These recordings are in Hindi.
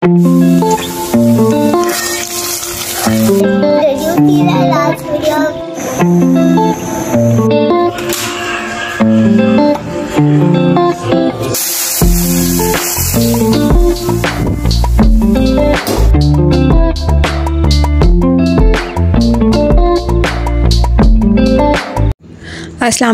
अस्सलाम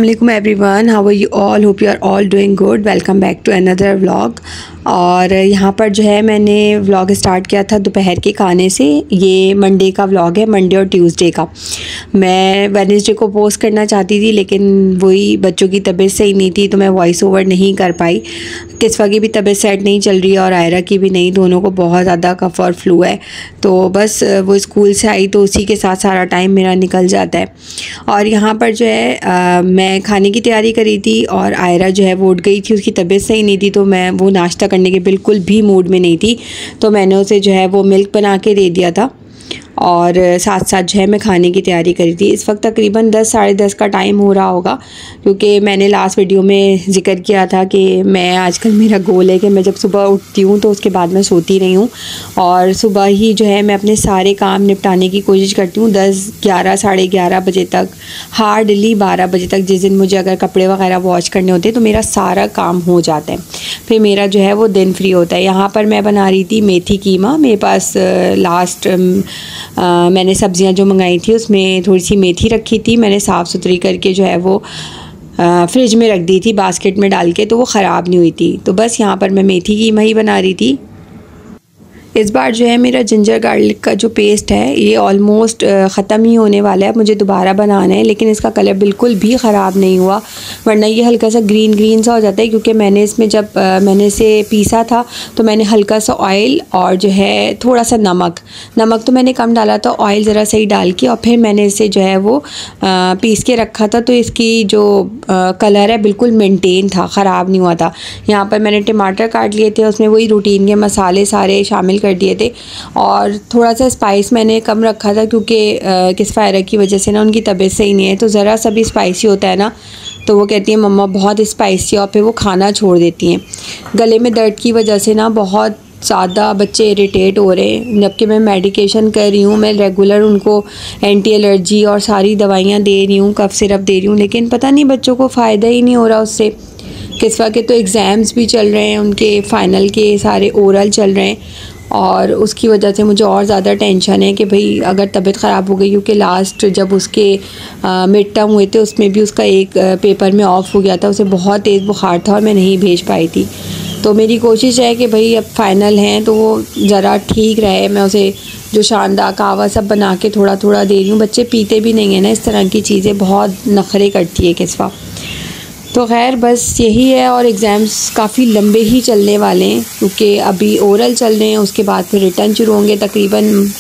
वालेकुम everyone, how are you all, hope you are all doing good. Welcome back to another vlog. और यहाँ पर जो है मैंने व्लॉग स्टार्ट किया था दोपहर के खाने से। ये मंडे का व्लॉग है, मंडे और ट्यूसडे का। मैं वेडनेसडे को पोस्ट करना चाहती थी, लेकिन वही बच्चों की तबीयत सही नहीं थी तो मैं वॉइस ओवर नहीं कर पाई। किस्वा की भी तबीयत सेट नहीं चल रही है और आयरा की भी नहीं, दोनों को बहुत ज़्यादा कफ और फ्लू है। तो बस वो स्कूल से आई तो उसी के साथ सारा टाइम मेरा निकल जाता है। और यहाँ पर जो है मैं खाने की तैयारी करी थी और आयरा जो है वो उठ गई थी, उसकी तबीयत सही नहीं थी तो मैं वो नाश्ता करने के बिल्कुल भी मूड में नहीं थी, तो मैंने उसे जो है वो मिल्क बना के दे दिया था और साथ साथ जो है मैं खाने की तैयारी करी थी। इस वक्त तकरीबन 10 साढ़े 10 का टाइम हो रहा होगा, क्योंकि मैंने लास्ट वीडियो में ज़िक्र किया था कि मैं आजकल मेरा गोल है कि मैं जब सुबह उठती हूँ तो उसके बाद मैं सोती नहीं हूँ और सुबह ही जो है मैं अपने सारे काम निपटाने की कोशिश करती हूँ 10 11 साढ़े 11 बजे तक, हार्डली 12 बजे तक। जिस दिन मुझे अगर कपड़े वगैरह वॉश करने होते हैं तो मेरा सारा काम हो जाता है, फिर मेरा जो है वो दिन फ्री होता है। यहाँ पर मैं बना रही थी मेथी कीमा। मेरे पास लास्ट मैंने सब्ज़ियाँ जो मंगाई थी उसमें थोड़ी सी मेथी रखी थी, मैंने साफ़ सुथरी करके जो है वो फ्रिज में रख दी थी बास्केट में डाल के, तो वो ख़राब नहीं हुई थी। तो बस यहाँ पर मैं मेथी कीमा ही बना रही थी। इस बार जो है मेरा जिंजर गार्लिक का जो पेस्ट है ये ऑलमोस्ट ख़त्म ही होने वाला है, मुझे दोबारा बनाना है, लेकिन इसका कलर बिल्कुल भी ख़राब नहीं हुआ, वरना ये हल्का सा ग्रीन ग्रीन सा हो जाता है। क्योंकि मैंने इसमें जब मैंने इसे पीसा था तो मैंने हल्का सा ऑयल और जो है थोड़ा सा नमक तो मैंने कम डाला था, ऑयल ज़रा सही डाल के और फिर मैंने इसे जो है वो पीस के रखा था, तो इसकी जो कलर है बिल्कुल मेनटेन था, ख़राब नहीं हुआ था। यहाँ पर मैंने टमाटर काट लिए थे, उसमें वही रूटीन के मसाले सारे शामिल कर दिए थे और थोड़ा सा स्पाइस मैंने कम रखा था क्योंकि किस्फायरा की वजह से ना उनकी तबीयत सही नहीं है, तो ज़रा सा भी स्पाइसी होता है ना तो वो कहती है मम्मा बहुत स्पाइसी, और फिर वो खाना छोड़ देती हैं। गले में दर्द की वजह से ना बहुत ज़्यादा बच्चे इरिटेट हो रहे हैं, जबकि मैं मेडिकेशन कर रही हूँ, मैं रेगुलर उनको एंटी एलर्जी और सारी दवाइयाँ दे रही हूँ, कफ सिरप दे रही हूँ, लेकिन पता नहीं बच्चों को फ़ायदा ही नहीं हो रहा उससे। किस्वा के तो एग्ज़ाम्स भी चल रहे हैं, उनके फ़ाइनल के सारे ओरल चल रहे हैं और उसकी वजह से मुझे और ज़्यादा टेंशन है कि भाई अगर तबीयत ख़राब हो गई, क्योंकि लास्ट जब उसके मिड टर्म हुए थे उसमें भी उसका एक पेपर में ऑफ हो गया था, उसे बहुत तेज़ बुखार था और मैं नहीं भेज पाई थी। तो मेरी कोशिश है कि भाई अब फ़ाइनल हैं तो वो ज़रा ठीक रहे, मैं उसे जो शानदार कहवा सब बना के थोड़ा थोड़ा दे रही हूँ। बच्चे पीते भी नहीं हैं ना इस तरह की चीज़ें, बहुत नखरे करती है किस्वा। तो खैर बस यही है, और एग्ज़ाम्स काफ़ी लंबे ही चलने वाले हैं क्योंकि अभी ओरल चल रहे हैं, उसके बाद फिर रिटर्न शुरू होंगे, तकरीबन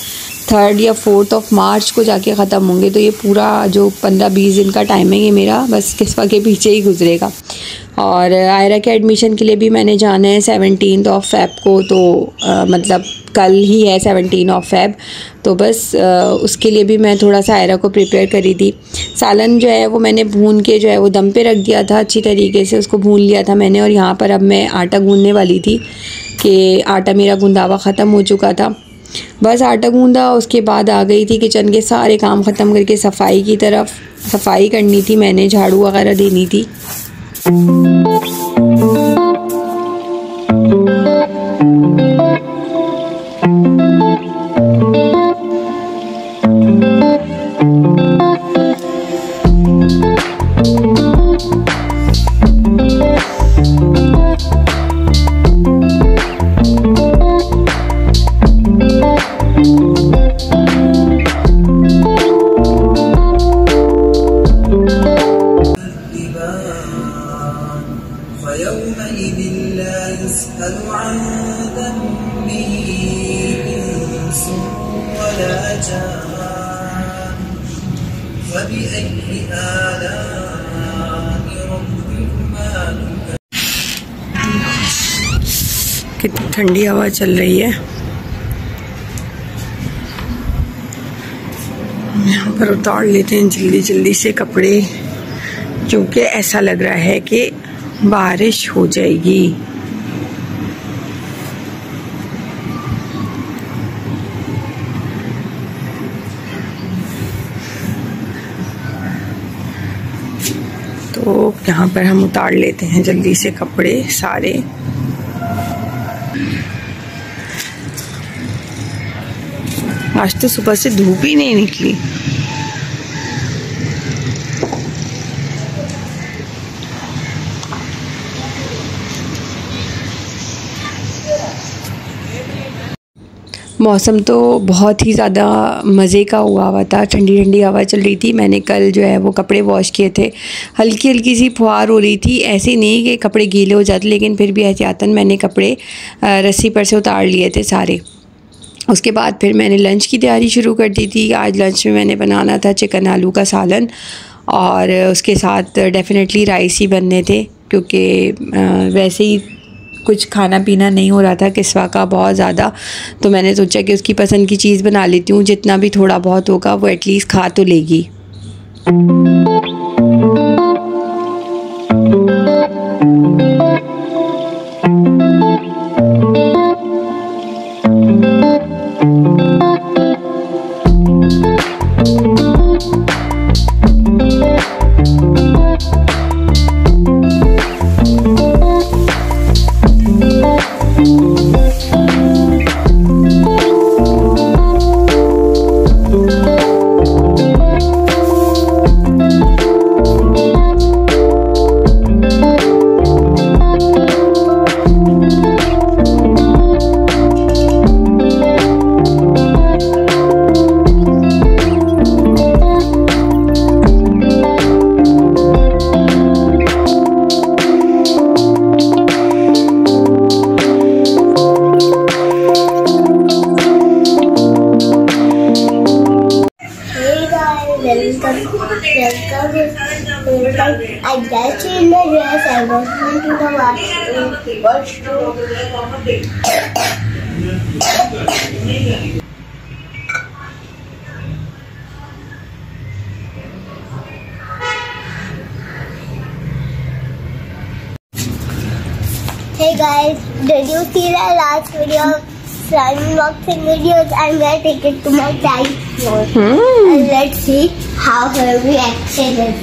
3 या 4 मार्च को जाके ख़त्म होंगे। तो ये पूरा जो 15-20 दिन का टाइमिंग है मेरा बस किस्वा के पीछे ही गुजरेगा। और आयरा के एडमिशन के लिए भी मैंने जाना है 17 फ़ेब को, तो मतलब कल ही है 17 फ़ेब, तो बस उसके लिए भी मैं थोड़ा सा आयरा को प्रिपेयर करी थी। सालन जो है वो मैंने भून के जो है वो दम पे रख दिया था, अच्छी तरीके से उसको भून लिया था मैंने। और यहाँ पर अब मैं आटा गूँधने वाली थी कि आटा मेरा गूँधावा ख़त्म हो चुका था, बस आटा गूँधा, उसके बाद आ गई थी किचन के सारे काम ख़त्म करके सफाई की तरफ। सफाई करनी थी मैंने, झाड़ू वगैरह देनी थी। कितनी ठंडी हवा चल रही है। यहाँ पर उतार लेते हैं जल्दी जल्दी से कपड़े, क्योंकि ऐसा लग रहा है कि बारिश हो जाएगी। यहाँ पर हम उतार लेते हैं जल्दी से कपड़े सारे। आज तो सुबह से धूप ही नहीं निकली। मौसम तो बहुत ही ज़्यादा मज़े का हुआ था, ठंडी ठंडी हवा चल रही थी। मैंने कल जो है वो कपड़े वॉश किए थे, हल्की हल्की सी फुहार हो रही थी। ऐसे नहीं कि कपड़े गीले हो जाते, लेकिन फिर भी एहतियातन मैंने कपड़े रस्सी पर से उतार लिए थे सारे। उसके बाद फिर मैंने लंच की तैयारी शुरू कर दी थी। आज लंच में मैंने बनाना था चिकन आलू का सालन, और उसके साथ डेफिनेटली राइस ही बनने थे, क्योंकि वैसे ही कुछ खाना पीना नहीं हो रहा था किस्वा का बहुत ज़्यादा। तो मैंने सोचा कि उसकी पसंद की चीज़ बना लेती हूँ, जितना भी थोड़ा बहुत होगा वो एटलीस्ट खा तो लेगी। I just changed the dress. I went to the washroom. Hey guys, did you see the last video? Unboxing videos. I'm gonna take it to my dad's floor and let's see how her reaction is.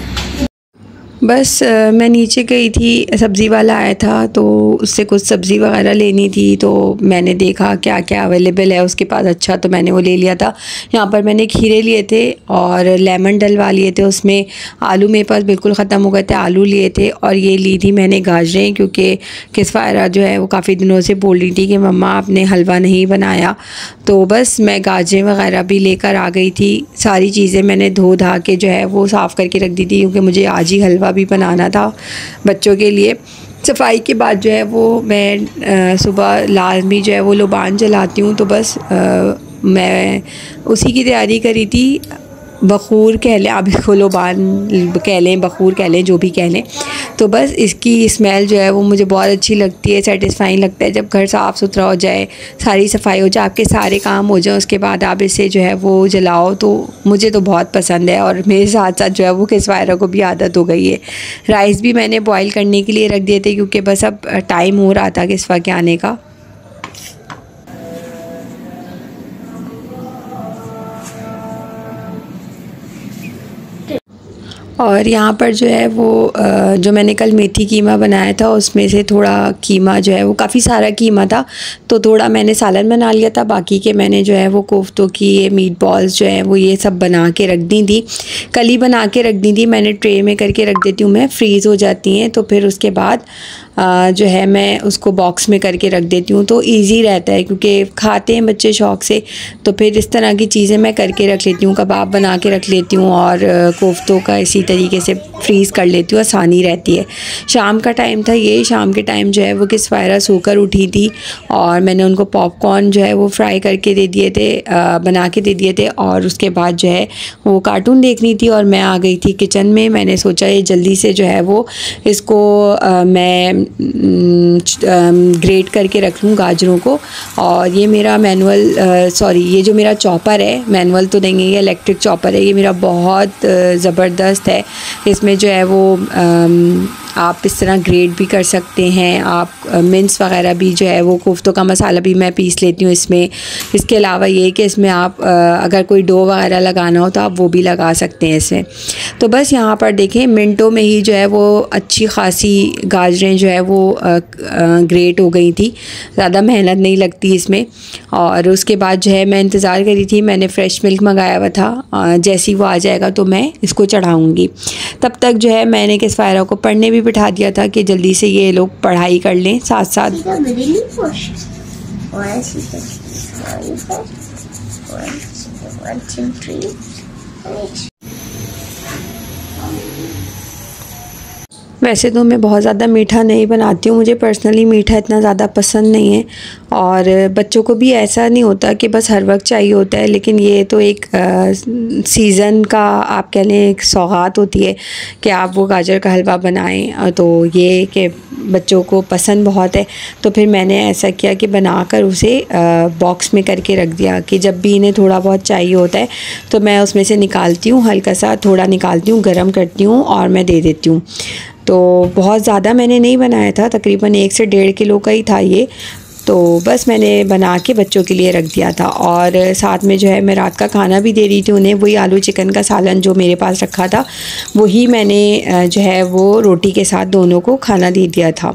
बस मैं नीचे गई थी, सब्ज़ी वाला आया था तो उससे कुछ सब्ज़ी वगैरह लेनी थी। तो मैंने देखा क्या क्या अवेलेबल है उसके पास, अच्छा तो मैंने वो ले लिया था। यहाँ पर मैंने खीरे लिए थे और लेमन डलवा लिए थे उसमें। आलू मेरे पास बिल्कुल ख़त्म हो गए थे, आलू लिए थे। और ये ली थी मैंने गाजरें, क्योंकि किस्वारा जो है वो काफ़ी दिनों से बोल रही थी कि मम्मा आपने हलवा नहीं बनाया। तो बस मैं गाजरें वगैरह भी लेकर आ गई थी। सारी चीज़ें मैंने धो धा के जो है वो साफ़ करके रख दी थी, क्योंकि मुझे आज ही हलवा भी बनाना था बच्चों के लिए। सफाई के बाद जो है वो मैं सुबह लाजमी जो है वो लुबान जलाती हूँ। तो बस मैं उसी की तैयारी करी थी। बखूर कह लें आप इसको, लुबान कह लें, बखूर कह लें, जो भी कह लें। तो बस इसकी स्मेल जो है वो मुझे बहुत अच्छी लगती है, सेटिस्फाइंग लगता है। जब घर साफ़ सुथरा हो जाए, सारी सफाई हो जाए, आपके सारे काम हो जाए, उसके बाद आप इसे जो है वो जलाओ, तो मुझे तो बहुत पसंद है। और मेरे साथ साथ जो है वो किस्वारा को भी आदत हो गई है। राइस भी मैंने बॉयल करने के लिए रख दिए थे, क्योंकि बस अब टाइम हो रहा था किस्वा के आने का। और यहाँ पर जो है वो जो मैंने कल मेथी कीमा बनाया था उसमें से थोड़ा कीमा जो है वो काफ़ी सारा कीमा था, तो थोड़ा मैंने सालन बना लिया था। बाकी के मैंने जो है वो कोफ्तों की ये मीट बॉल्स जो है वो ये सब बना के रख दी थी। कल ही बना के रख दी थी मैंने, ट्रे में करके रख देती हूँ मैं, फ्रीज़ हो जाती हैं। तो फिर उसके बाद जो है मैं उसको बॉक्स में करके रख देती हूँ, तो इजी रहता है, क्योंकि खाते हैं बच्चे शौक़ से। तो फिर इस तरह की चीज़ें मैं करके रख लेती हूँ, कबाब बना के रख लेती हूँ और कोफ्तों का इसी तरीके से फ्रीज़ कर लेती हूँ, आसानी रहती है। शाम का टाइम था ये, शाम के टाइम जो है वो किस्वारा सोकर उठी थी और मैंने उनको पॉपकॉर्न जो है वो फ्राई करके दे दिए थे, बना के दे दिए थे। और उसके बाद जो है वो कार्टून देखनी थी और मैं आ गई थी किचन में। मैंने सोचा ये जल्दी से जो है वो इसको मैं ग्रेट करके रख लूँ गाजरों को। और ये मेरा मैनुअल ये जो मेरा चॉपर है, मैनुअल तो नहीं है, ये इलेक्ट्रिक चॉपर है, ये मेरा बहुत ज़बरदस्त है। इसमें जो है वो आप इस तरह ग्रेट भी कर सकते हैं। आप मिंस वगैरह भी जो है वो कोफ्तों का मसाला भी मैं पीस लेती हूँ इसमें। इसके अलावा ये कि इसमें आप अगर कोई डो वगैरह लगाना हो तो आप वो भी लगा सकते हैं इसमें। तो बस यहाँ पर देखें मिनटों में ही जो है वो अच्छी खासी गाजरें जो है वो ग्रेट हो गई थी, ज़्यादा मेहनत नहीं लगती इसमें। और उसके बाद जो है मैं इंतज़ार करी थी, मैंने फ़्रेश मिल्क मंगाया हुआ था, जैसे ही वो आ जाएगा तो मैं इसको चढ़ाऊँगी। तब तक जो है मैंने किस्फ़ायरा को पढ़ने भी बिठा दिया था कि जल्दी से ये लोग पढ़ाई कर लें साथ साथ। वैसे तो मैं बहुत ज़्यादा मीठा नहीं बनाती हूँ, मुझे पर्सनली मीठा इतना ज़्यादा पसंद नहीं है, और बच्चों को भी ऐसा नहीं होता कि बस हर वक्त चाहिए होता है। लेकिन ये तो एक सीज़न का आप कह लें एक सौगात होती है कि आप वो गाजर का हलवा बनाएं, तो ये कि बच्चों को पसंद बहुत है। तो फिर मैंने ऐसा किया कि बनाकर उसे बॉक्स में करके रख दिया कि जब भी इन्हें थोड़ा बहुत चाहिए होता है तो मैं उसमें से निकालती हूँ, हल्का सा थोड़ा निकालती हूँ, गरम करती हूँ और मैं दे देती हूँ। तो बहुत ज़्यादा मैंने नहीं बनाया था, तकरीबन 1 से 1.5 किलो का ही था ये। तो बस मैंने बना के बच्चों के लिए रख दिया था, और साथ में जो है मैं रात का खाना भी दे रही थी उन्हें। वही आलू चिकन का सालन जो मेरे पास रखा था वही मैंने जो है वो रोटी के साथ दोनों को खाना दे दिया था।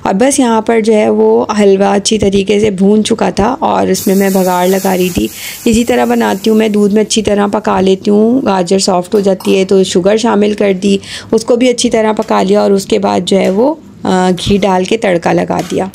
और बस यहाँ पर जो है वो हलवा अच्छी तरीके से भून चुका था और उसमें मैं बघार लगा रही थी। इसी तरह बनाती हूँ मैं, दूध में अच्छी तरह पका लेती हूँ, गाजर सॉफ्ट हो जाती है तो शुगर शामिल कर दी, उसको भी अच्छी तरह पका लिया, और उसके बाद जो है वो घी डाल के तड़का लगा दिया।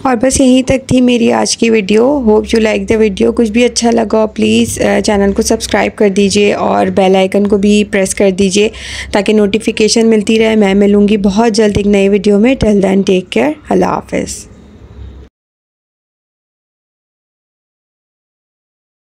और बस यहीं तक थी मेरी आज की video. Hope you like the video. कुछ भी अच्छा लगा प्लीज़ चैनल को सब्सक्राइब कर दीजिए और बेल आइकन को भी प्रेस कर दीजिए ताकि नोटिफिकेशन मिलती रहे। मैं मिलूँगी बहुत जल्द एक नई वीडियो में। टिल देन टेक केयर, अल्लाह हाफ़िज़।